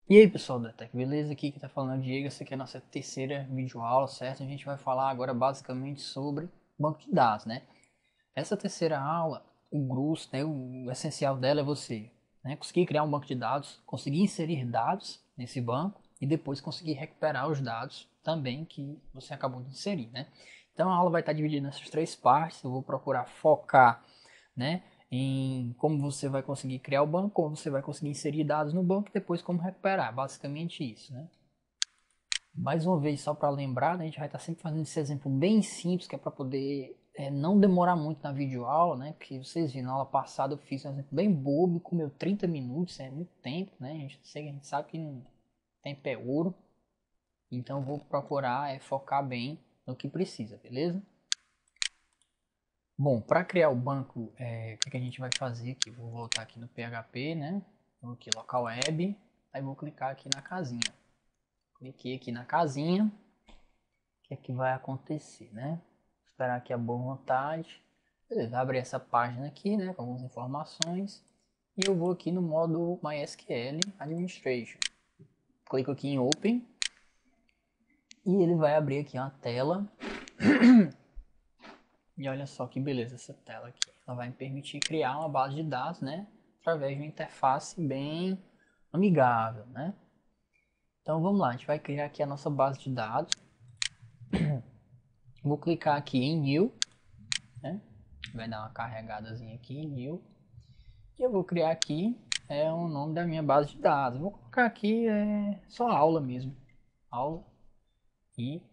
E aí pessoal da Tech, beleza? Aqui que tá falando é o Diego, essa aqui é a nossa terceira videoaula, certo? A gente vai falar agora basicamente sobre banco de dados, né? Essa terceira aula, o grosso, né, o essencial dela é você, né, conseguir criar um banco de dados, conseguir inserir dados nesse banco e depois conseguir recuperar os dados também que você acabou de inserir, né? Então a aula vai estar dividida nessas três partes, eu vou procurar focar, né, em como você vai conseguir criar o banco, como você vai conseguir inserir dados no banco e depois como recuperar, basicamente isso, né? Mais uma vez, só para lembrar, né, a gente vai estar sempre fazendo esse exemplo bem simples, que é para poder não demorar muito na videoaula, né? Porque vocês viram, na aula passada eu fiz um exemplo bem bobo, comeu 30 minutos, é muito tempo, né? A gente sabe que tempo é ouro, então eu vou procurar focar bem no que precisa, beleza? Bom, para criar o banco, o que a gente vai fazer aqui? Vou voltar aqui no PHP, né? Vou aqui local web, aí vou clicar aqui na casinha. Cliquei aqui na casinha, o que é que vai acontecer, né? Esperar aqui a boa vontade. Beleza, vai abrir essa página aqui, né? Com algumas informações. E eu vou aqui no modo MySQL Administration. Clico aqui em Open. E ele vai abrir aqui uma tela. E olha só que beleza essa tela aqui. Ela vai me permitir criar uma base de dados, né? Através de uma interface bem amigável, né? Então vamos lá, a gente vai criar aqui a nossa base de dados. Vou clicar aqui em New, né? Vai dar uma carregadazinha aqui em New. E eu vou criar aqui o nome da minha base de dados. Vou colocar aqui só aula mesmo. Aula. E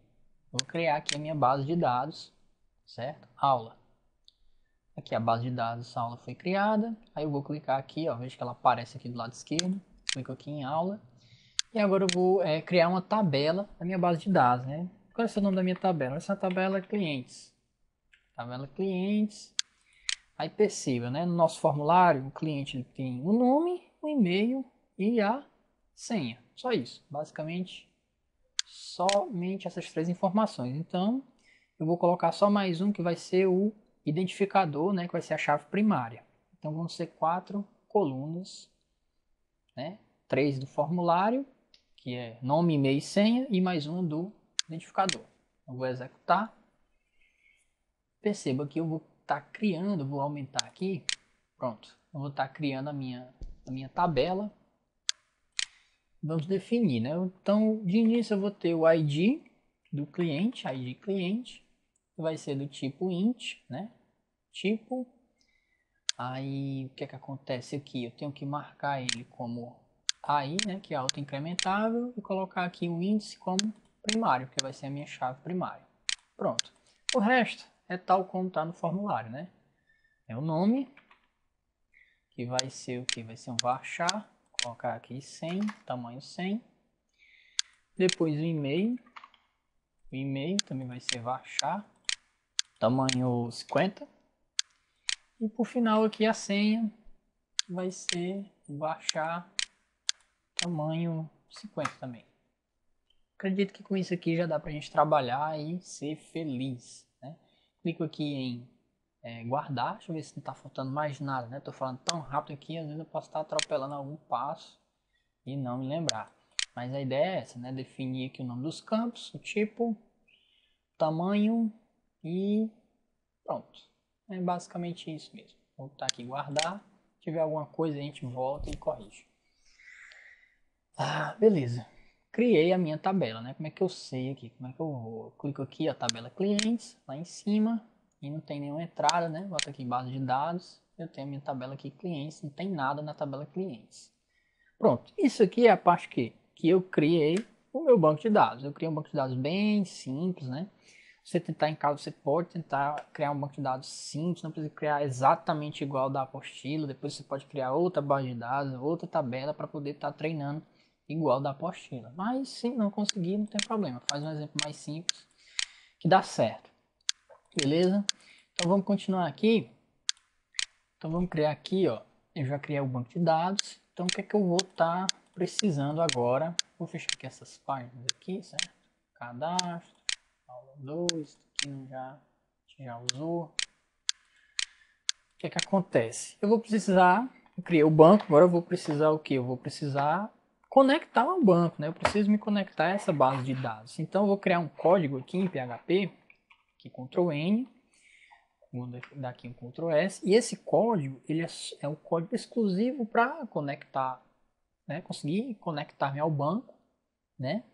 vou criar aqui a minha base de dados, certo? Aula. Aqui a base de dados, a aula foi criada. Aí eu vou clicar aqui, ó, veja que ela aparece aqui do lado esquerdo. Clico aqui em aula. E agora eu vou criar uma tabela da minha base de dados, né? Qual é o nome da minha tabela? Essa tabela é clientes. Tabela clientes. Aí perceba, né? No nosso formulário, o cliente ele tem o nome, o e-mail e a senha. Só isso. Basicamente, somente essas três informações. Então, eu vou colocar só mais um que vai ser o identificador, né? Que vai ser a chave primária. Então, vão ser 4 colunas, né? 3 do formulário, que é nome, e-mail e senha, e mais uma do identificador. Eu vou executar. Perceba que eu vou estar criando, vou aumentar aqui. Pronto, eu vou estar criando a minha tabela. Vamos definir, né? Então, de início eu vou ter o ID do cliente, ID cliente, que vai ser do tipo int, né? Tipo. Aí, o que é que acontece aqui? Eu tenho que marcar ele como AI, né? Que é autoincrementável, e colocar aqui o índice como primário, que vai ser a minha chave primária. Pronto. O resto é tal como está no formulário, né? É o nome, que vai ser o que? Vai ser um varchar, colocar aqui 100, tamanho 100. Depois o e-mail também vai ser varchar, tamanho 50. E por final aqui a senha vai ser varchar, tamanho 50 também. Acredito que com isso aqui já dá pra gente trabalhar e ser feliz, né? Clico aqui em guardar, deixa eu ver se não tá faltando mais nada, né? Tô falando tão rápido aqui, às vezes eu posso estar atropelando algum passo e não me lembrar. Mas a ideia é essa, né? Definir aqui o nome dos campos, o tipo, tamanho e pronto. É basicamente isso mesmo. Vou botar aqui guardar. Se tiver alguma coisa a gente volta e corrige. Ah, beleza. Criei a minha tabela, né? Como é que eu sei aqui? Como é que eu vou? Eu clico aqui a tabela clientes, lá em cima, e não tem nenhuma entrada, né? Boto aqui base de dados, eu tenho a minha tabela aqui clientes, não tem nada na tabela clientes. Pronto, isso aqui é a parte que eu criei o meu banco de dados. Eu criei um banco de dados bem simples, né? Você tentar em casa, você pode tentar criar um banco de dados simples, não precisa criar exatamente igual da apostila. Depois você pode criar outra base de dados, outra tabela para poder estar treinando igual da apostila. Mas se não conseguir, não tem problema. Faz um exemplo mais simples que dá certo. Beleza? Então vamos continuar aqui. Então vamos criar aqui, ó. Eu já criei o banco de dados. Então o que é que eu vou estar precisando agora? Vou fechar aqui essas páginas aqui, certo? Cadastro, aula 2, aqui já usou. O que é que acontece? Eu criei o banco, agora eu vou precisar o que? Eu vou precisar conectar ao banco, né? Eu preciso me conectar a essa base de dados. Então eu vou criar um código aqui em PHP, aqui Ctrl N, vou dar aqui um Ctrl S, e esse código ele é um código exclusivo para conectar, né? Conseguir conectar-me ao banco, né?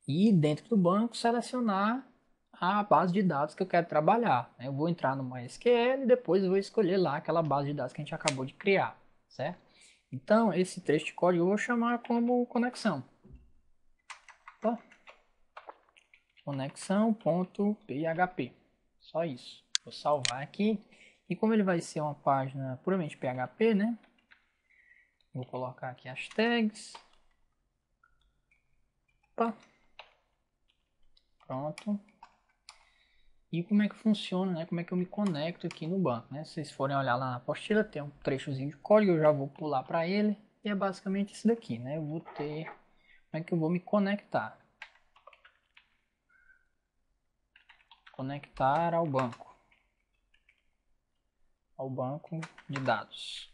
E dentro do banco selecionar a base de dados que eu quero trabalhar, né? Eu vou entrar no MySQL e depois eu vou escolher lá aquela base de dados que a gente acabou de criar, certo? Então, esse trecho de código eu vou chamar como conexão. Tá? Conexão.php. Só isso. Vou salvar aqui. E como ele vai ser uma página puramente PHP, né? Vou colocar aqui as tags. Opa. Pronto. E como é que funciona, né? Como é que eu me conecto aqui no banco, né? Se vocês forem olhar lá na apostila, tem um trechozinho de código, eu já vou pular para ele. E é basicamente isso daqui, né? Eu vou ter... Como é que eu vou me conectar? Conectar ao banco de dados.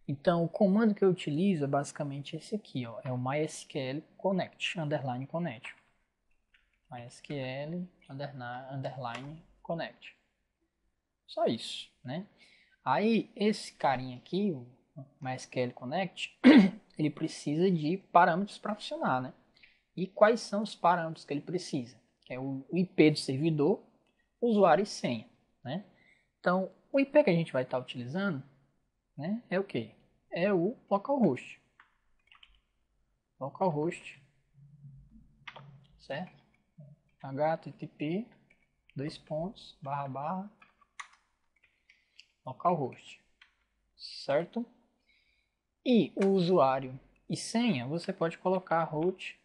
Então, o comando que eu utilizo é basicamente esse aqui, ó, é o MySQL connect, underline connect. MySQL underline connect. Só isso, né? Aí, esse carinha aqui, o MySQL connect, ele precisa de parâmetros para funcionar, né? E quais são os parâmetros que ele precisa? É o IP do servidor, usuário e senha, né? Então, o IP que a gente vai estar utilizando, né, é o que? É o localhost. Localhost, certo? http localhost, certo? E o usuário e senha, você pode colocar root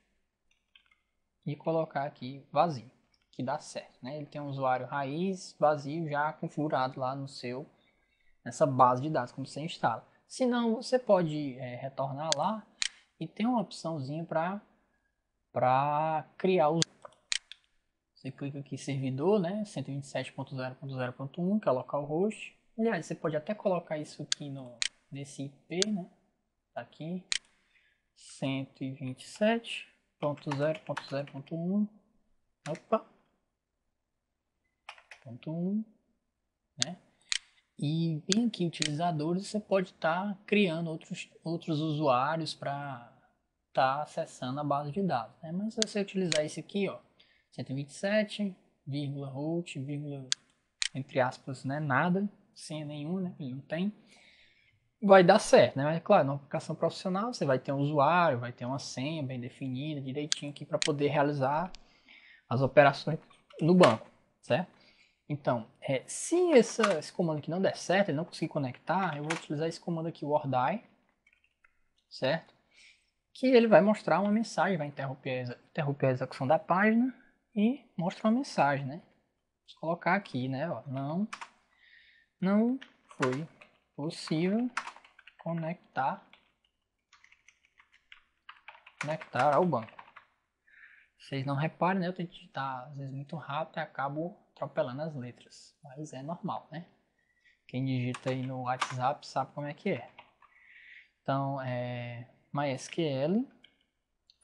e colocar aqui vazio, que dá certo, né? Ele tem um usuário raiz vazio já configurado lá no seu, nessa base de dados quando você instala. Se não, você pode retornar lá e tem uma opçãozinha para criar os... Você clica aqui servidor, né? 127.0.0.1, que é o localhost. Aliás, você pode até colocar isso aqui nesse IP, né? Tá aqui. 127.0.0.1. Opa. Ponto 1, né? E bem aqui, utilizadores, você pode estar criando outros usuários para estar acessando a base de dados, né? Mas se você utilizar esse aqui, ó, 127, root, entre aspas, né, nada, senha nenhuma, né, ele não tem, vai dar certo, né? Mas claro, na aplicação profissional você vai ter um usuário, vai ter uma senha bem definida, direitinho aqui para poder realizar as operações no banco, certo? Então, se esse comando aqui não der certo, ele não conseguir conectar, eu vou utilizar esse comando aqui, o ordie, certo? Que ele vai mostrar uma mensagem, vai interromper a execução da página e mostra uma mensagem, né? Vou colocar aqui, né? Ó, não foi possível conectar ao banco. Vocês não reparem, né? Eu tento digitar às vezes muito rápido e acabo atropelando as letras. Mas é normal, né? Quem digita aí no WhatsApp sabe como é que é. Então, MySQL.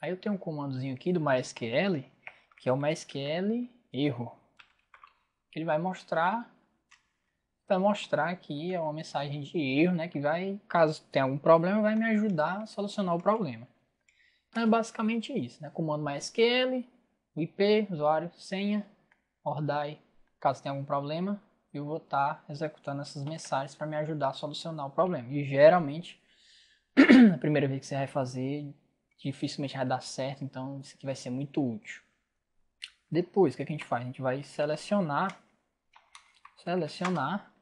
Aí eu tenho um comandozinho aqui do MySQL, que é o MySQL erro. Ele vai mostrar aqui uma mensagem de erro, né? Que vai, caso tenha algum problema, vai me ajudar a solucionar o problema. Então é basicamente isso, né? Comando MySQL, IP, usuário, senha, ordie, caso tenha algum problema, eu vou estar executando essas mensagens para me ajudar a solucionar o problema. E geralmente, na primeira vez que você vai fazer, dificilmente vai dar certo, então isso aqui vai ser muito útil. Depois, o que a gente faz? A gente vai selecionar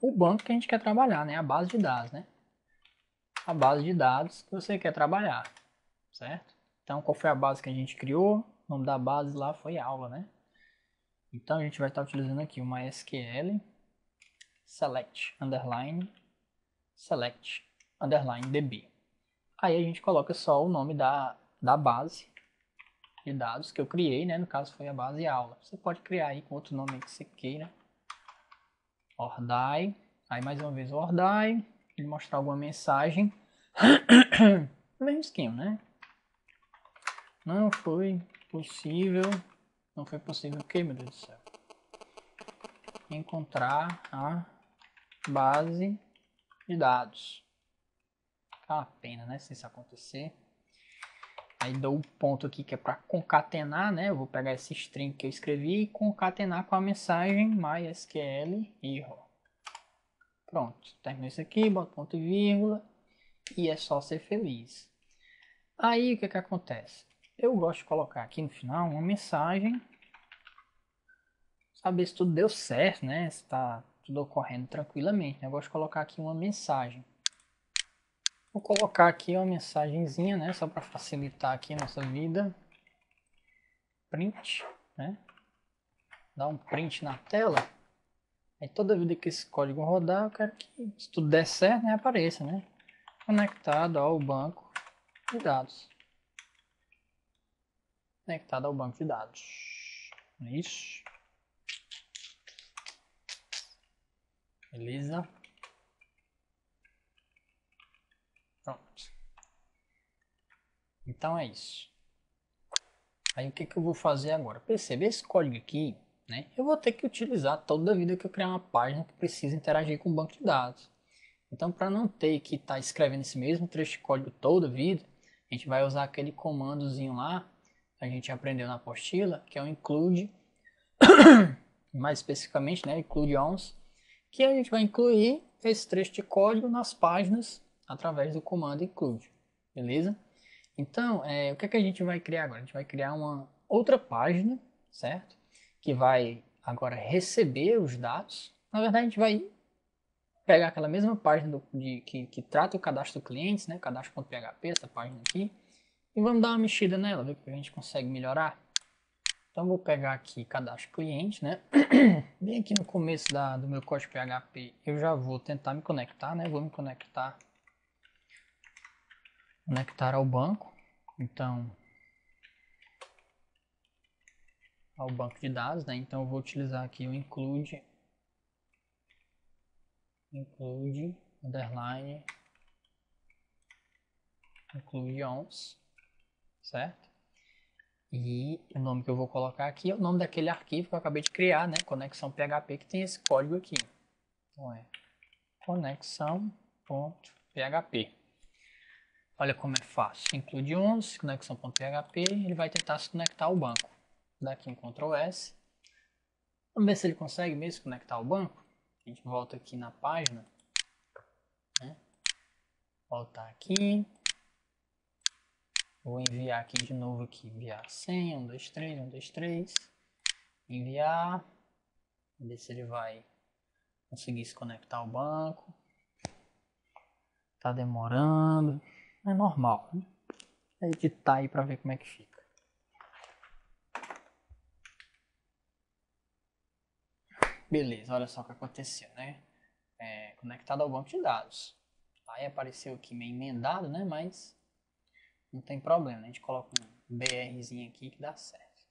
o banco que a gente quer trabalhar, né? A base de dados, né? A base de dados que você quer trabalhar, certo? Então, qual foi a base que a gente criou? O nome da base lá foi aula, né? Então, a gente vai estar utilizando aqui o MySQL select underline db. Aí a gente coloca só o nome da base de dados que eu criei, né? No caso foi a base aula. Você pode criar aí com outro nome que você queira. Ordie. Aí mais uma vez o ordie. Ele mostrar alguma mensagem. O mesmo esquema, né? Não foi possível o quê, meu Deus do céu? Encontrar a base de dados. É uma pena, né, se isso acontecer. Aí dou um ponto aqui que é para concatenar, né? Eu vou pegar esse string que eu escrevi e concatenar com a mensagem MySQL erro. Pronto, terminou isso aqui, boto ponto e vírgula e é só ser feliz. Aí o que acontece? Eu gosto de colocar aqui no final uma mensagem, saber se tudo deu certo, né? Se está tudo ocorrendo tranquilamente. Eu gosto de colocar aqui uma mensagem. Vou colocar aqui uma mensagenzinha, né? Só para facilitar aqui a nossa vida. Print, né? Dá um print na tela. Aí toda vida que esse código rodar, eu quero que, se tudo der certo, né, apareça, né? Conectado ao banco de dados. Conectado ao banco de dados. É isso. Beleza? Pronto. Então é isso. Aí o que eu vou fazer agora? Percebe esse código aqui, né? Eu vou ter que utilizar toda a vida que eu criar uma página que precisa interagir com o banco de dados. Então, para não ter que estar escrevendo esse mesmo trecho de código toda a vida, a gente vai usar aquele comandozinho lá que a gente aprendeu na apostila, que é o include, mais especificamente, né, include once, que a gente vai incluir esse trecho de código nas páginas através do comando include, beleza? Então, o que a gente vai criar agora? A gente vai criar uma outra página, certo? Que vai agora receber os dados. Na verdade, a gente vai pegar aquela mesma página que trata o cadastro do cliente, né? Cadastro.php, essa página aqui. E vamos dar uma mexida nela, ver o que a gente consegue melhorar. Então, vou pegar aqui cadastro cliente, né? Bem aqui no começo do meu código PHP, eu já vou tentar me conectar, né? Vou me conectar ao banco. Então, ao banco de dados, né? Então, eu vou utilizar aqui o include underline include once, certo? E o nome que eu vou colocar aqui é o nome daquele arquivo que eu acabei de criar, né? Conexão PHP, que tem esse código aqui. Então é conexão.php. Olha como é fácil. Include once, conexão.php, ele vai tentar se conectar ao banco. Dá aqui um Ctrl S. Vamos ver se ele consegue mesmo se conectar ao banco. A gente volta aqui na página, né? Voltar aqui. Vou enviar aqui de novo aqui, enviar senha, 123, 123, enviar, ver se ele vai conseguir se conectar ao banco. Tá demorando, é normal, né? Editar aí para ver como é que fica. Beleza, olha só o que aconteceu, né? Conectado ao banco de dados. Aí apareceu aqui meio emendado, né? Mas não tem problema, né? A gente coloca um BRzinho aqui que dá certo.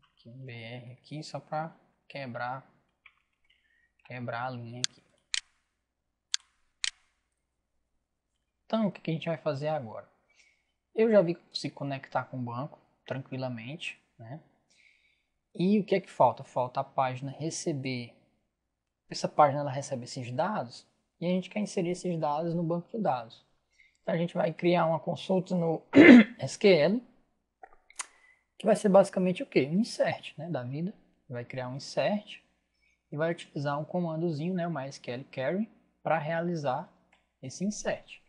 Aqui um BR aqui só para quebrar a linha aqui. Então, o que a gente vai fazer agora? Eu já vi que consigo conectar com o banco tranquilamente, né? E o que é que falta? Falta a página receber. Essa página ela recebe esses dados e a gente quer inserir esses dados no banco de dados. Então a gente vai criar uma consulta no SQL, que vai ser basicamente o quê? Um insert, né, da vida. Vai criar um insert e vai utilizar um comandozinho, né, o MySQL carry, para realizar esse insert.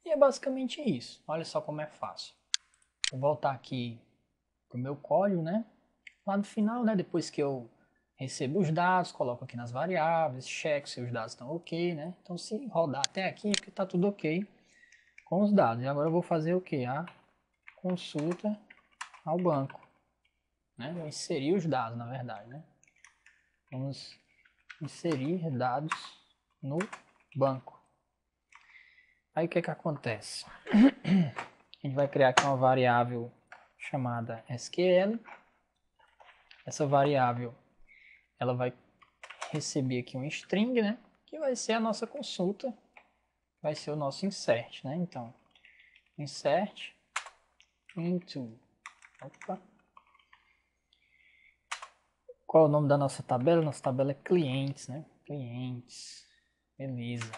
E é basicamente isso. Olha só como é fácil. Vou voltar aqui para o meu código, né? Lá no final, né, depois que eu recebo os dados, coloco aqui nas variáveis, checo se os dados estão ok, né? Então, se rodar até aqui, é porque está tudo ok com os dados. E agora eu vou fazer o que? A consulta ao banco, né? Vou inserir os dados, na verdade, né? Vamos inserir dados no banco. Aí o que acontece? A gente vai criar aqui uma variável chamada SQL. Essa variável ela vai receber aqui um string, né? que vai ser a nossa consulta, vai ser o nosso insert, né? Então, insert into, opa. Qual é o nome da nossa tabela? Nossa tabela é clientes, né? Clientes, beleza.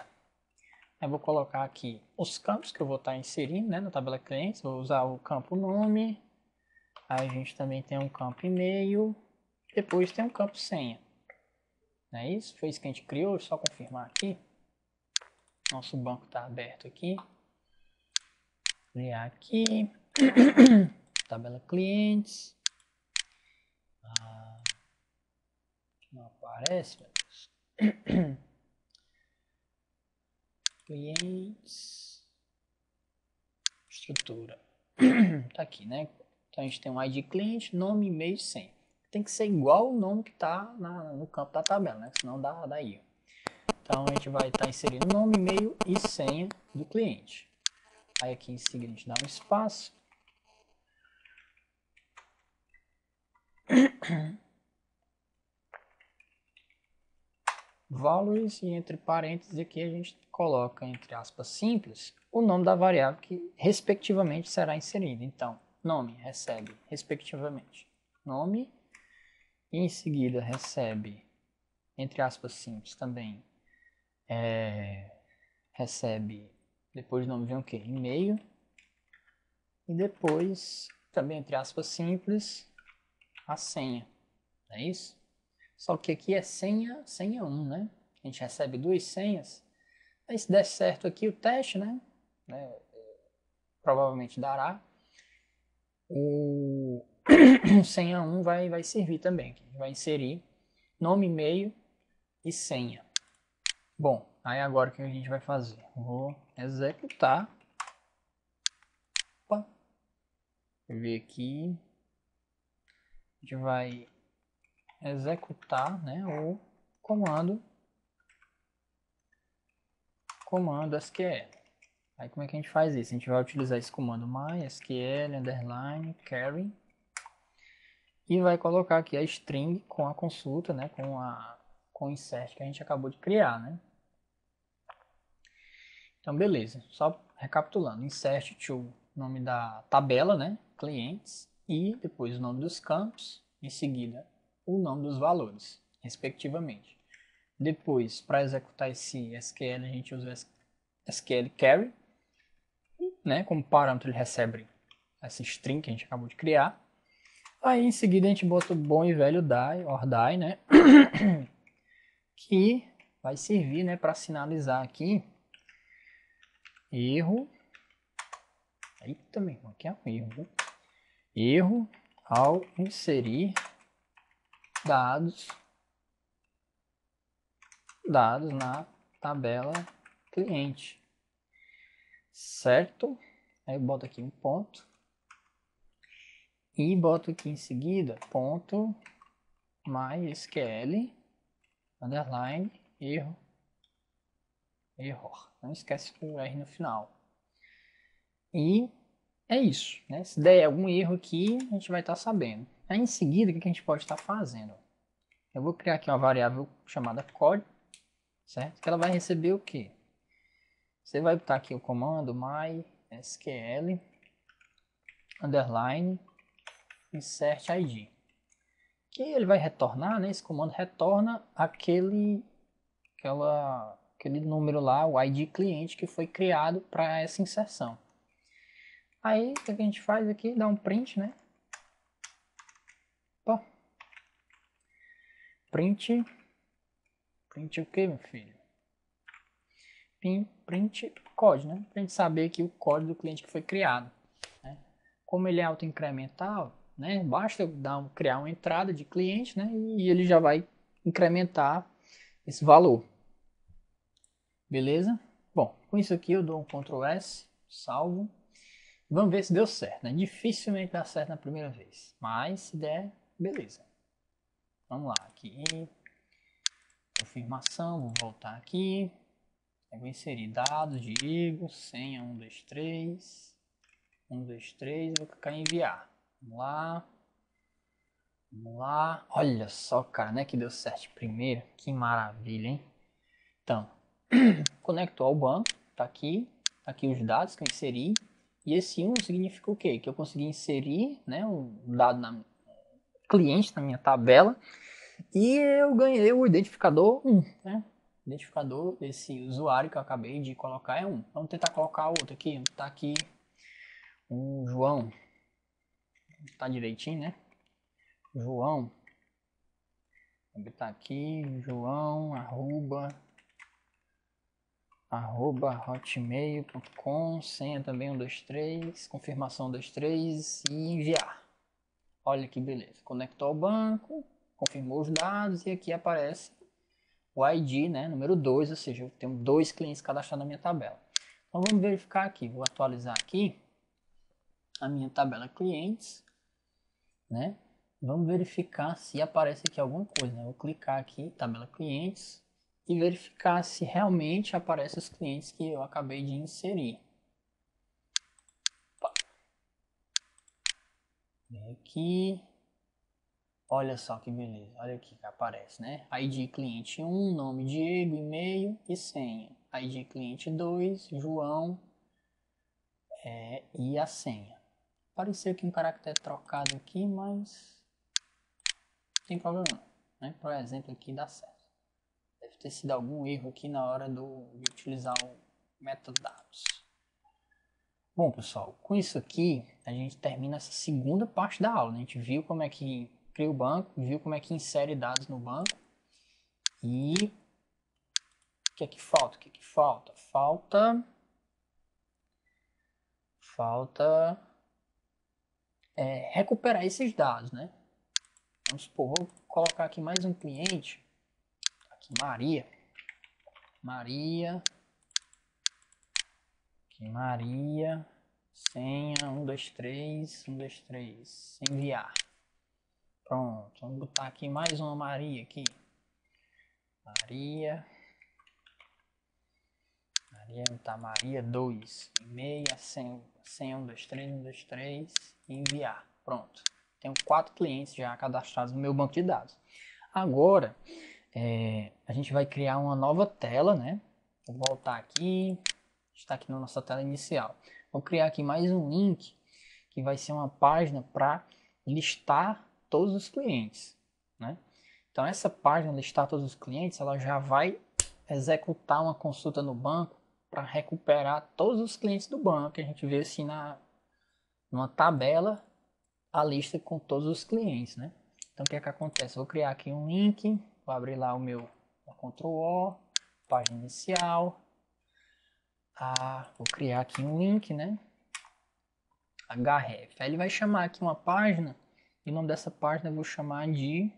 Eu vou colocar aqui os campos que eu vou estar inserindo, né, na tabela clientes. Vou usar o campo nome. Aí a gente também tem um campo e-mail. Depois tem um campo senha. Não é isso? Foi isso que a gente criou. É só confirmar aqui. Nosso banco está aberto aqui. Criar aqui. Tabela clientes. Não aparece, meu Deus. Clientes. Estrutura. Tá aqui, né? Então a gente tem um ID cliente, nome, e-mail e senha. Tem que ser igual o nome que está no campo da tabela, né? Senão dá erro. Então a gente vai estar inserindo nome, e-mail e senha do cliente. Aí aqui em seguida a gente dá um espaço. Values, e entre parênteses aqui a gente coloca, entre aspas, simples, o nome da variável que respectivamente será inserida. Então, nome recebe respectivamente nome, e em seguida recebe, entre aspas, simples também, recebe, depois do nome vem o que? E-mail, e depois, também entre aspas, simples, a senha, não é isso? Só que aqui é senha 1, né? A gente recebe 2 senhas. Aí se der certo aqui o teste, né? Provavelmente dará. O senha 1 vai servir também. A gente vai inserir nome, e-mail e senha. Bom, aí agora o que a gente vai fazer? Vou executar. Opa. Vou ver aqui. A gente vai executar, né, o comando SQL. Aí como é que a gente faz isso? A gente vai utilizar esse comando mysql underline carry e vai colocar aqui a string com a consulta, né, com o insert que a gente acabou de criar, né? Então beleza, só recapitulando, insert to, nome da tabela, né, clientes, e depois o nome dos campos, em seguida o nome dos valores, respectivamente. Depois, para executar esse SQL, a gente usa SQL carry, né? Como parâmetro ele recebe essa string que a gente acabou de criar. Aí em seguida a gente bota o bom e velho die, or die, né? Que vai servir, né, para sinalizar aqui erro. Eita, meu irmão, aqui é um erro, viu? Erro ao inserir dados na tabela cliente, certo? Aí eu boto aqui um ponto e boto aqui em seguida ponto mysql underline erro, error. Não esquece o R no final. E é isso, né? Se der algum erro aqui, a gente vai estar sabendo. Aí em seguida, o que a gente pode estar fazendo? Eu vou criar aqui uma variável chamada code, certo? Que ela vai receber o quê? Você vai botar aqui o comando mysql underline insert id, que ele vai retornar, né? Esse comando retorna aquele número lá, o ID cliente que foi criado para essa inserção. Aí o que a gente faz aqui? Dá um print, né? Opa. Print o que, meu filho? Print código, né? Para a gente saber aqui o código do cliente que foi criado, né? Como ele é autoincremental, né? Basta eu criar uma entrada de cliente, né? E ele já vai incrementar esse valor. Beleza? Bom, com isso aqui eu dou um Ctrl S, salvo. Vamos ver se deu certo, né? Dificilmente dá certo na primeira vez, mas se der, beleza. Vamos lá, aqui, confirmação, vou voltar aqui. Eu vou inserir dados, Diego, senha 123, 123, vou clicar em enviar. Vamos lá. Vamos lá. Olha só, cara, né, que deu certo primeiro. Que maravilha, hein? Então, conectou ao banco, tá aqui os dados que eu inseri. E esse 1 significa o quê? Que eu consegui inserir, né, um dado cliente na minha tabela e eu ganhei o identificador 1, né? O identificador desse usuário que eu acabei de colocar é 1. Vamos tentar colocar outro aqui. Vamos botar aqui um João. Tá direitinho, né? João. Vou botar aqui João, arroba hotmail.com, senha também 123, confirmação 123 e enviar. Olha que beleza. Conectou ao banco, confirmou os dados e aqui aparece o ID, né, número 2, ou seja, eu tenho 2 clientes cadastrados na minha tabela. Então vamos verificar aqui, vou atualizar aqui a minha tabela clientes, né? Vamos verificar se aparece aqui alguma coisa, né? Vou clicar aqui, tabela clientes, e verificar se realmente aparecem os clientes que eu acabei de inserir. Vem aqui. Olha só que beleza, olha aqui que aparece, né? ID cliente 1, nome Diego, e-mail e senha. ID cliente 2, João e a senha. Apareceu aqui um caractere trocado aqui, mas não tem problema não, né? Por exemplo, aqui dá certo. Deve ter sido algum erro aqui na hora de utilizar o método dados. Bom, pessoal, com isso aqui a gente termina essa segunda parte da aula, né? A gente viu como é que cria o banco, viu como é que insere dados no banco e o que é que falta? O que é que falta? Falta recuperar esses dados, né? Vamos supor, vou colocar aqui mais um cliente, aqui Maria, senha 123, enviar. Pronto, vamos botar aqui mais uma Maria aqui. Maria, tá Maria 2, e-mail, senha 123, enviar. Pronto. Tenho 4 clientes já cadastrados no meu banco de dados. Agora, a gente vai criar uma nova tela, né? Vou voltar aqui, está aqui na nossa tela inicial. Vou criar aqui mais um link, que vai ser uma página para listar todos os clientes, né? Então essa página listar todos os clientes, ela já vai executar uma consulta no banco para recuperar todos os clientes do banco, que a gente vê assim numa tabela a lista com todos os clientes, né? Então o que é que acontece? Vou criar aqui um link, vou abrir lá o meu Ctrl+O, página inicial. Vou criar aqui um link, né? href. Aí ele vai chamar aqui uma página, e o nome dessa página eu vou chamar de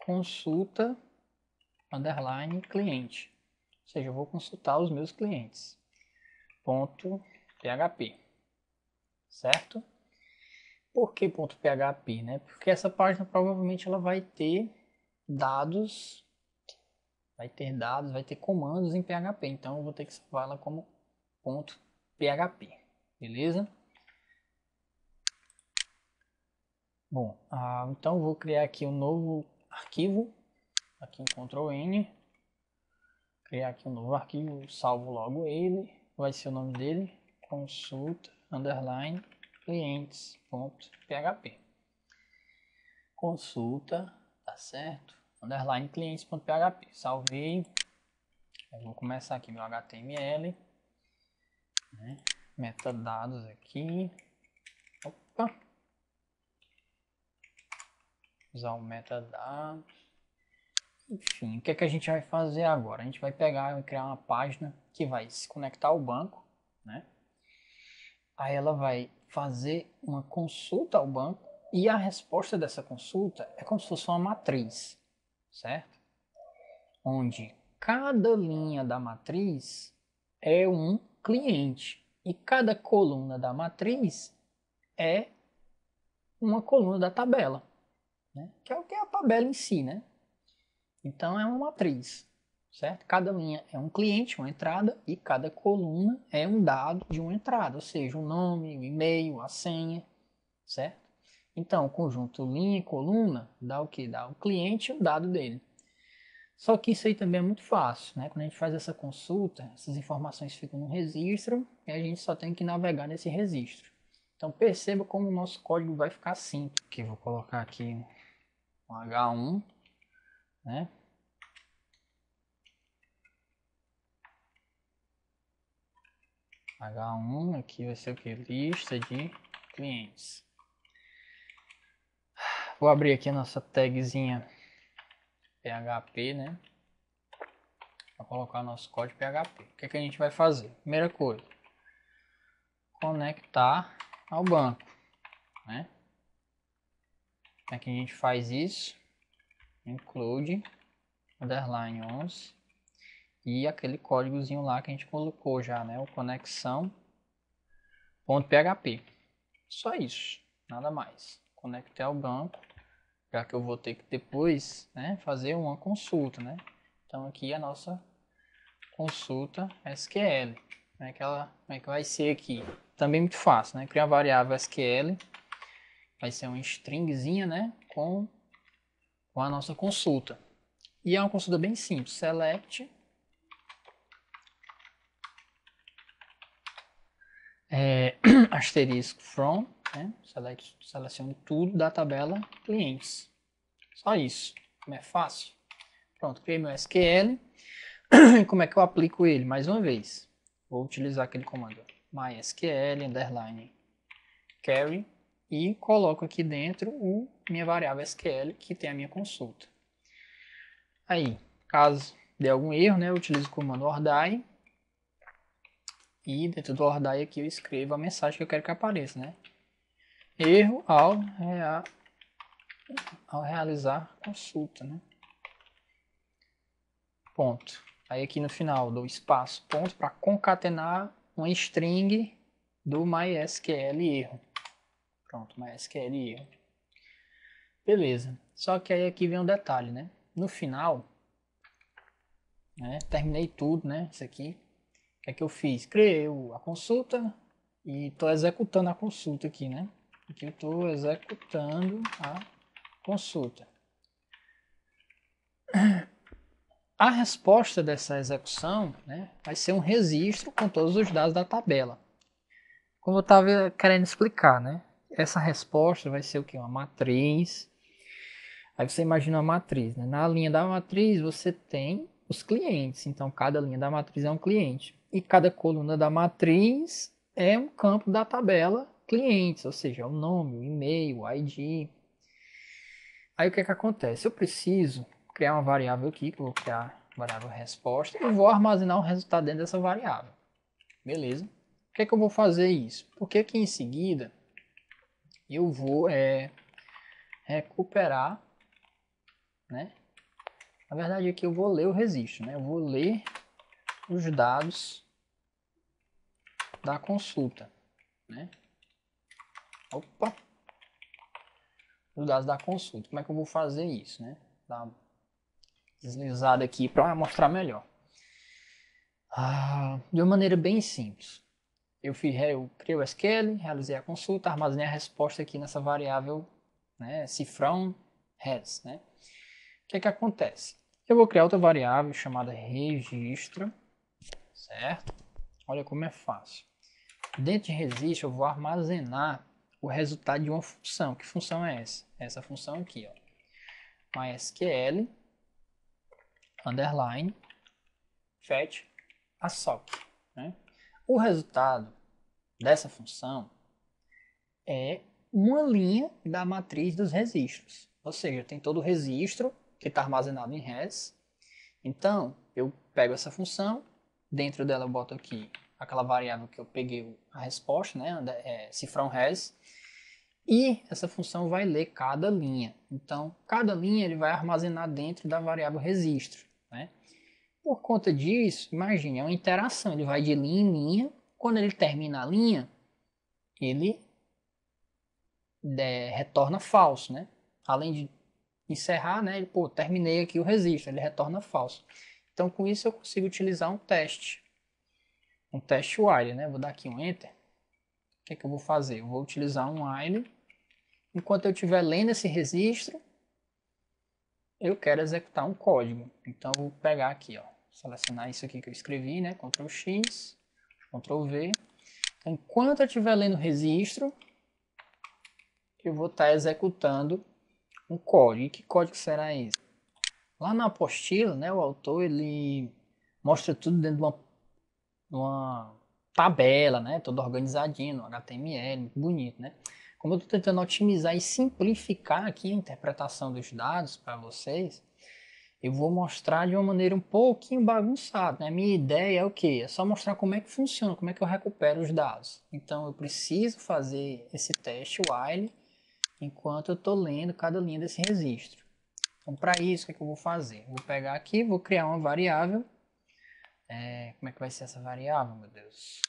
consulta _ cliente. Ou seja, eu vou consultar os meus clientes. .php. Certo? Por que .php, né? Porque essa página provavelmente ela vai ter dados, vai ter comandos em PHP. Então eu vou ter que salvar ela como .php. Beleza? Bom, então eu vou criar aqui um novo arquivo, aqui em Ctrl N, criar aqui um novo arquivo, salvo logo ele, vai ser o nome dele, consulta _ clientes.php. Consulta, tá certo? _ clientes.php. Salvei. Eu vou começar aqui meu HTML, né? Metadados aqui. Opa! Usar o metadados. Enfim, o que é que a gente vai fazer agora? A gente vai pegar e criar uma página que vai se conectar ao banco, né? Aí ela vai fazer uma consulta ao banco e a resposta dessa consulta é como se fosse uma matriz, certo? Onde cada linha da matriz é um cliente e cada coluna da matriz é uma coluna da tabela, né? Que é o que é a tabela em si, né? Então é uma matriz, certo? Cada linha é um cliente, uma entrada, e cada coluna é um dado de uma entrada, ou seja, o nome, o e-mail, a senha, certo? Então o conjunto linha e coluna dá o que? Dá o cliente e o dado dele. Só que isso aí também é muito fácil, né? Quando a gente faz essa consulta, essas informações ficam no registro e a gente só tem que navegar nesse registro. Então perceba como o nosso código vai ficar simples. Aqui, vou colocar aqui um H1, né? H1, aqui vai ser o que? Lista de clientes. Vou abrir aqui a nossa tagzinha PHP, né? Para colocar nosso código PHP. O que, que a gente vai fazer? Primeira coisa, conectar ao banco, né? Como é que a gente faz isso? Include underline 11 e aquele códigozinho lá que a gente colocou já, né? O conexão.php. Só isso, nada mais. Conectei ao banco, já que eu vou ter que depois, né, fazer uma consulta, né? Então aqui a nossa consulta SQL. Como é que vai ser aqui? Também muito fácil, né? Criar uma variável SQL, vai ser uma stringzinha, né, com a nossa consulta. E é uma consulta bem simples. Select asterisco from, né? Selecione tudo da tabela clientes. Só isso. Como é fácil. Pronto, criei meu SQL. Como é que eu aplico ele? Mais uma vez. Vou utilizar aquele comando mysql underline query e coloco aqui dentro minha variável SQL que tem a minha consulta. Aí, caso dê algum erro, né, eu utilizo o comando ordai e dentro do ordai aqui eu escrevo a mensagem que eu quero que apareça, né? Erro ao realizar consulta, né? Ponto. Aí aqui no final dou espaço, ponto, para concatenar uma string do MySQL erro. Pronto, MySQL erro. Beleza. Só que aí aqui vem um detalhe, né? No final, né, terminei tudo, né? Isso aqui. O que é que eu fiz? Criei a consulta e estou executando a consulta aqui, né? Aqui eu estou executando a consulta. A resposta dessa execução, né, vai ser um registro com todos os dados da tabela. Como eu estava querendo explicar, né? Essa resposta vai ser o quê? Uma matriz. Aí você imagina uma matriz, né? Na linha da matriz você tem os clientes. Então cada linha da matriz é um cliente. E cada coluna da matriz é um campo da tabela clientes, ou seja, o nome, o e-mail, o ID. Aí o que é que acontece? Eu preciso criar uma variável aqui, que eu vou criar a variável resposta, e vou armazenar o resultado dentro dessa variável. Beleza? Por que é que eu vou fazer isso? Porque aqui em seguida eu vou recuperar, né? Na verdade aqui eu vou ler o registro, né? Eu vou ler os dados da consulta, né? Opa! Os dados da consulta. Como é que eu vou fazer isso, né? Dar uma deslizada aqui para mostrar melhor. De uma maneira bem simples. Eu criei o SQL, realizei a consulta, armazenei a resposta aqui nessa variável, né, cifrão res, né? O que é que acontece? Eu vou criar outra variável chamada registro, certo? Olha como é fácil. Dentro de registro eu vou armazenar o resultado de uma função. Que função é essa? Essa função aqui, ó. MySQL underline fetch assoc, né? O resultado dessa função é uma linha da matriz dos registros. Ou seja, tem todo o registro que está armazenado em res. Então, eu pego essa função, dentro dela eu boto aqui aquela variável que eu peguei a resposta, né, cifrão res, e essa função vai ler cada linha. Então, cada linha ele vai armazenar dentro da variável registro, né? Por conta disso, imagine, é uma interação, ele vai de linha em linha. Quando ele termina a linha, ele retorna falso, né? Além de encerrar, né? Ele, terminei aqui o registro, ele retorna falso. Então, com isso eu consigo utilizar um teste while, né? Vou dar aqui um enter. O que é que eu vou fazer? Eu vou utilizar um while. Enquanto eu estiver lendo esse registro, eu quero executar um código. Então, eu vou pegar aqui, ó, selecionar isso aqui que eu escrevi, né? Ctrl X, Ctrl V. Então, enquanto eu estiver lendo o registro, eu vou estar executando um código. E que código será esse? Lá na apostila, né, o autor ele mostra tudo dentro de uma tabela, né, todo organizadinho, no HTML, muito bonito, né? Como eu estou tentando otimizar e simplificar aqui a interpretação dos dados para vocês, eu vou mostrar de uma maneira um pouquinho bagunçada, né? Minha ideia é o quê? É só mostrar como é que funciona, como é que eu recupero os dados. Então eu preciso fazer esse teste while enquanto eu estou lendo cada linha desse registro. Então para isso, o que é que eu vou fazer? Vou pegar aqui, vou criar uma variável. Como é que vai ser essa variável, meu Deus?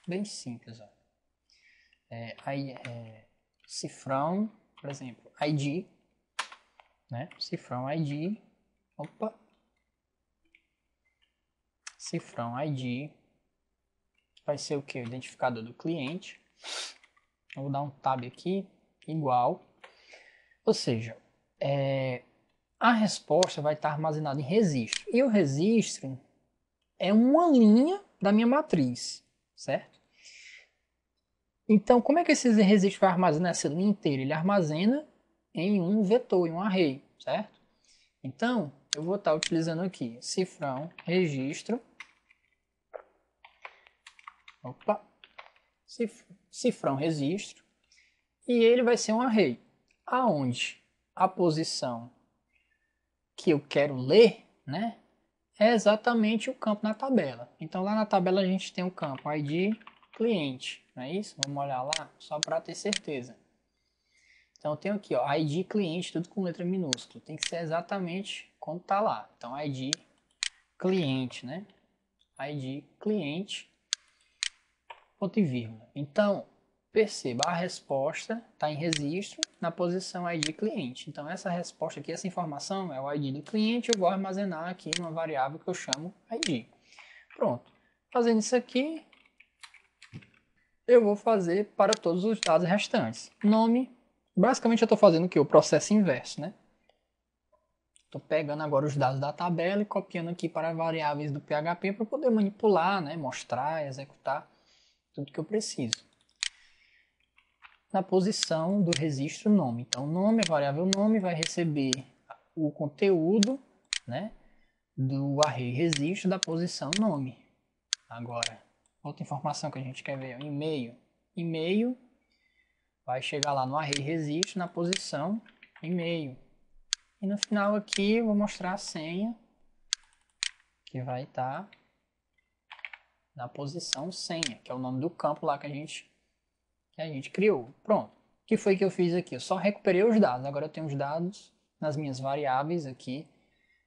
Bem simples, ó. Cifrão, por exemplo, ID, né? Cifrão ID, opa, cifrão ID, vai ser o que? O identificador do cliente. Eu vou dar um tab aqui, igual, ou seja, a resposta vai estar armazenada em registro, e o registro é uma linha da minha matriz, certo? Então, como é que esse registro vai armazenar essa linha inteira? Ele armazena em um vetor, em um array, certo? Então, eu vou estar utilizando aqui cifrão registro, opa, cifrão registro, e ele vai ser um array, aonde a posição que eu quero ler, né, é exatamente o campo na tabela. Então, lá na tabela a gente tem o campo ID cliente, não é isso? Vamos olhar lá, só para ter certeza. Então, eu tenho aqui, ó, ID cliente, tudo com letra minúscula. Tem que ser exatamente como está lá. Então, ID cliente, né? ID cliente, ponto e vírgula. Então, perceba, a resposta está em registro na posição ID cliente. Então, essa resposta aqui, essa informação é o ID do cliente, eu vou armazenar aqui numa variável que eu chamo ID. Pronto. Fazendo isso aqui, eu vou fazer para todos os dados restantes. Nome, basicamente eu estou fazendo o que? O processo inverso, né? Estou pegando agora os dados da tabela e copiando aqui para variáveis do PHP para poder manipular, né? Mostrar, executar tudo que eu preciso. Na posição do registro nome. Então, nome, a variável nome vai receber o conteúdo, né, do array registro da posição nome. Agora, outra informação que a gente quer ver é o e-mail. E-mail vai chegar lá no array registro na posição e-mail. E no final aqui eu vou mostrar a senha, que vai estar na posição senha, que é o nome do campo lá que a gente criou. Pronto. O que foi que eu fiz aqui? Eu só recuperei os dados. Agora eu tenho os dados nas minhas variáveis aqui,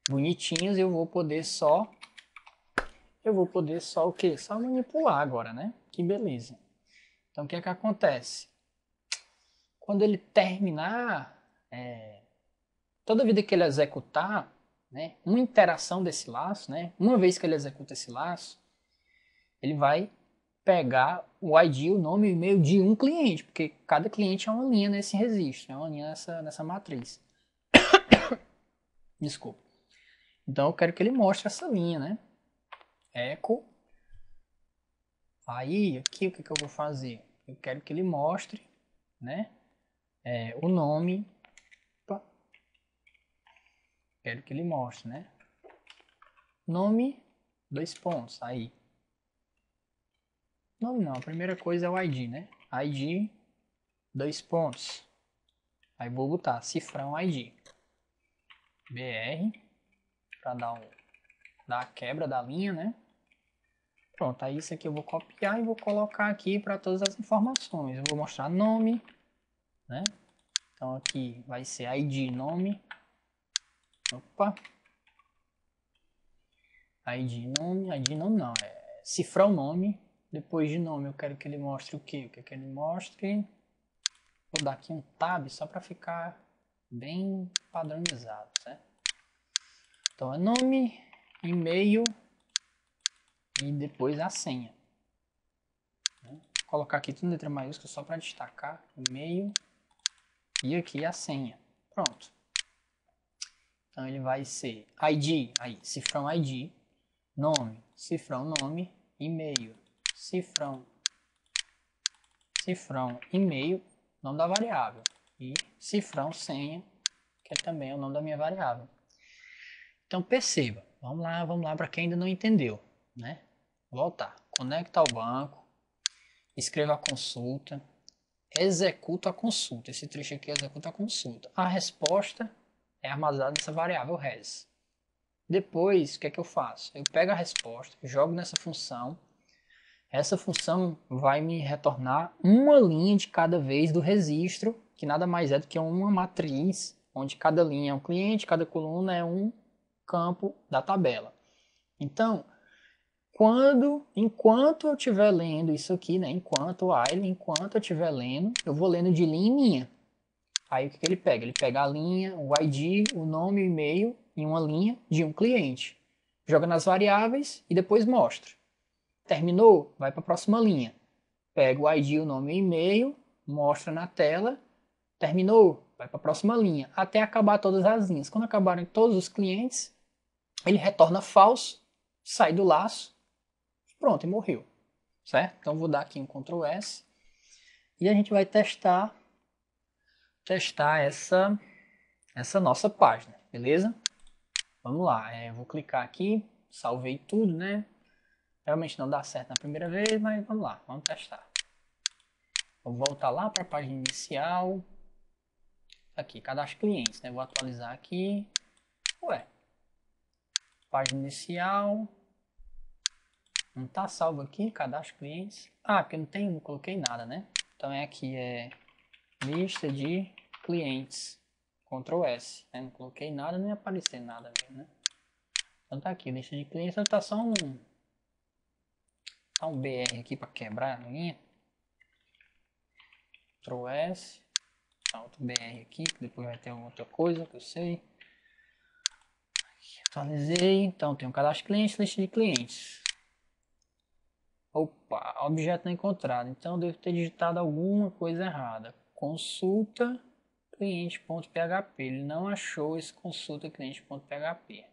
bonitinhos, e eu vou poder só o quê? Só manipular agora, né? Que beleza. Então o que é que acontece? Quando ele terminar, toda vida que ele executar, né, uma interação desse laço, né, uma vez que ele executa esse laço, ele vai pegar o ID, o nome e o e-mail de um cliente, porque cada cliente é uma linha nesse registro, é uma linha nessa matriz. Desculpa. Então eu quero que ele mostre essa linha, né? Echo. Aí, aqui o que eu vou fazer? Eu quero que ele mostre, né? O nome. Opa. Quero que ele mostre, né? Nome, 2 pontos. Aí. Nome não, a primeira coisa é o ID, né? ID, 2 pontos. Aí vou botar cifrão ID. BR, para dar a quebra da linha, né? Pronto, aí isso aqui eu vou copiar e vou colocar aqui para todas as informações. Eu vou mostrar nome, né? Então aqui vai ser ID nome. Opa. ID nome não, é cifrar o nome. Depois de nome eu quero que ele mostre o quê? Eu quero que ele mostre... Vou dar aqui um tab só para ficar bem padronizado, certo? Então é nome, e-mail e depois a senha. Vou colocar aqui tudo em letra maiúscula só para destacar, e-mail e aqui a senha. Pronto. Então ele vai ser ID, aí, cifrão ID, nome, cifrão nome, e-mail, cifrão e-mail, nome da variável, e cifrão senha, que é também o nome da minha variável. Então perceba, vamos lá para quem ainda não entendeu, né? Voltar, conecta ao banco, escreva a consulta, executa a consulta. Esse trecho aqui executa a consulta. A resposta é armazenada nessa variável res. Depois, o que é que eu faço? Eu pego a resposta, jogo nessa função. Essa função vai me retornar uma linha de cada vez do registro, que nada mais é do que uma matriz, onde cada linha é um cliente, cada coluna é um campo da tabela. Então, enquanto eu estiver lendo isso aqui, né? Enquanto eu estiver lendo, eu vou lendo de linha em linha. Aí o que ele pega? Ele pega a linha, o ID, o nome, o e-mail em uma linha de um cliente. Joga nas variáveis e depois mostra. Terminou? Vai para a próxima linha. Pega o ID, o nome e o e-mail, mostra na tela. Terminou? Vai para a próxima linha. Até acabar todas as linhas. Quando acabarem todos os clientes, ele retorna falso, sai do laço. Pronto, e morreu, certo? Então vou dar aqui um Ctrl S e a gente vai testar essa nossa página, beleza? Vamos lá, vou clicar aqui, salvei tudo, né? Realmente não dá certo na primeira vez, mas vamos lá, vamos testar. Vou voltar lá para a página inicial. Aqui, cadastro clientes, né? Vou atualizar aqui. Ué, página inicial. Não tá salvo aqui, cadastro clientes. Ah, porque não coloquei nada, né? Então é aqui, lista de clientes. Ctrl S, né? Não coloquei nada, nem aparecer nada mesmo, né? Então tá aqui, lista de clientes, então tá só um BR aqui para quebrar a linha. Ctrl S, tá outro BR aqui, que depois vai ter alguma outra coisa que eu sei. Atualizei, então tem um cadastro de clientes, lista de clientes. Opa, objeto não encontrado. Então devo ter digitado alguma coisa errada. Consulta cliente.php. Ele não achou esse consulta cliente.php.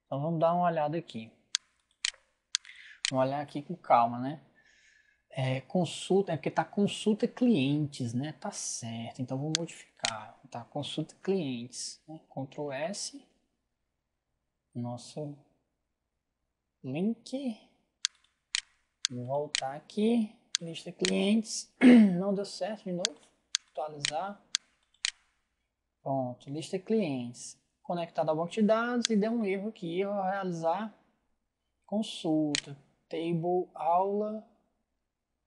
Então vamos dar uma olhada aqui. Vamos olhar aqui com calma, né? Consulta, é porque tá consulta clientes, né? Tá certo. Então vou modificar. Tá consulta clientes. Né? Ctrl S. Nosso link. Vou voltar aqui, lista clientes, não deu certo de novo, atualizar, pronto, lista clientes, conectado ao banco de dados e deu um erro aqui ao realizar consulta, table, aula,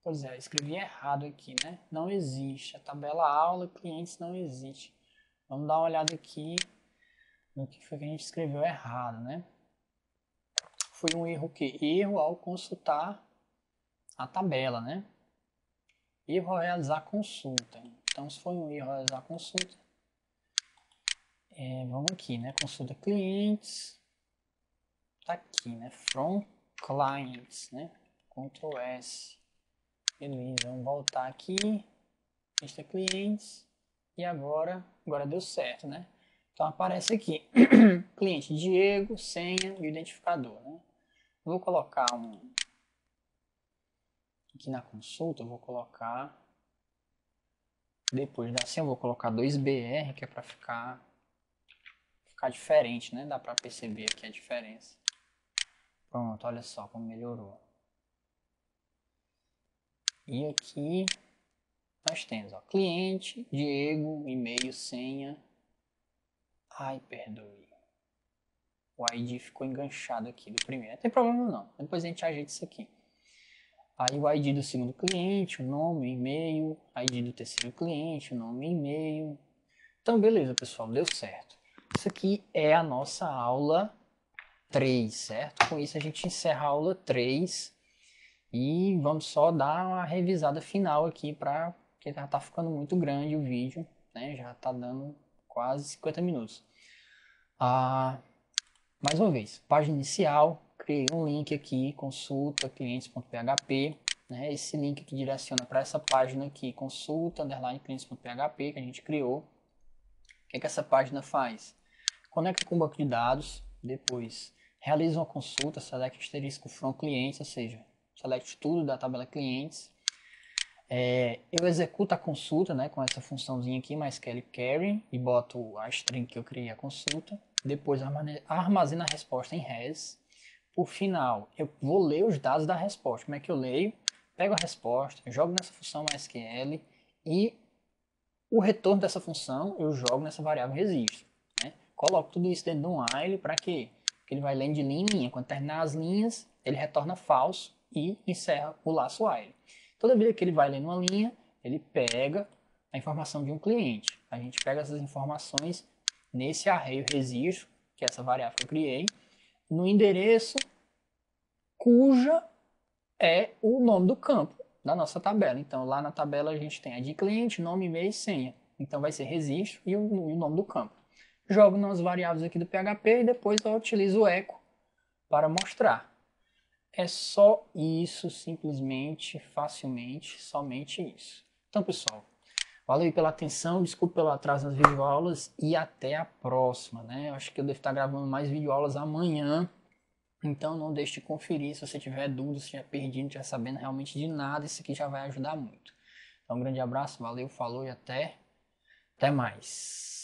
pois é, escrevi errado aqui, né, não existe, a tabela aula, clientes não existe, vamos dar uma olhada aqui no que foi que a gente escreveu errado, né, foi um erro que? Erro ao consultar a tabela, né? Erro ao realizar consulta. Então, se foi um erro ao realizar consulta, vamos aqui, né? Consulta clientes. Tá aqui, né? From clients, né? Ctrl S. Beleza, vamos voltar aqui. Lista clientes. E agora deu certo, né? Então aparece aqui, cliente Diego, senha e identificador, né? Vou colocar aqui na consulta, eu vou colocar, depois da senha eu vou colocar 2BR, que é para ficar diferente, né? Dá para perceber aqui a diferença. Pronto, olha só como melhorou. E aqui nós temos, ó, cliente, Diego, e-mail, senha. Ai, perdoe. O ID ficou enganchado aqui do primeiro. Não tem problema não, depois a gente ajeita isso aqui. Aí o ID do segundo cliente, o nome, o e-mail, ID do terceiro cliente, o nome e e-mail. Então, beleza, pessoal, deu certo. Isso aqui é a nossa aula 3, certo? Com isso a gente encerra a aula 3 e vamos só dar uma revisada final aqui, porque já tá ficando muito grande o vídeo, né? Já tá dando quase 50 minutos. Mais uma vez, página inicial, criei um link aqui, consulta clientes.php, né? Esse link que direciona para essa página aqui, consulta clientes.php, que a gente criou. O que essa página faz? conecta com o banco de dados, depois realiza uma consulta, select asterisco from clients, ou seja, select tudo da tabela clientes. Eu executo a consulta, né, com essa funçãozinha aqui, MySQL Query, e boto a string que eu criei a consulta. Depois armazena a resposta em res. Por final, eu vou ler os dados da resposta. Como é que eu leio? Pego a resposta, jogo nessa função MySQL e o retorno dessa função eu jogo nessa variável registro. Né? Coloco tudo isso dentro de um while para quê? Porque ele vai lendo de linha em linha. Quando terminar as linhas, ele retorna falso e encerra o laço while. Toda vez que ele vai lendo uma linha, ele pega a informação de um cliente. A gente pega essas informações nesse array registro, que é essa variável que eu criei, no endereço cuja é o nome do campo da nossa tabela. Então, lá na tabela a gente tem a de cliente, nome, e-mail e senha. Então, vai ser registro e o nome do campo. Jogo nas variáveis aqui do PHP e depois eu utilizo o echo para mostrar. É só isso, simplesmente, facilmente, somente isso. Então, pessoal, valeu pela atenção, desculpe pelo atraso nas videoaulas e até a próxima, né? Eu acho que eu devo estar gravando mais videoaulas amanhã, então não deixe de conferir. Se você tiver dúvidas, se estiver perdido, não estiver sabendo realmente de nada, isso aqui já vai ajudar muito. Então, um grande abraço, valeu, falou e até mais.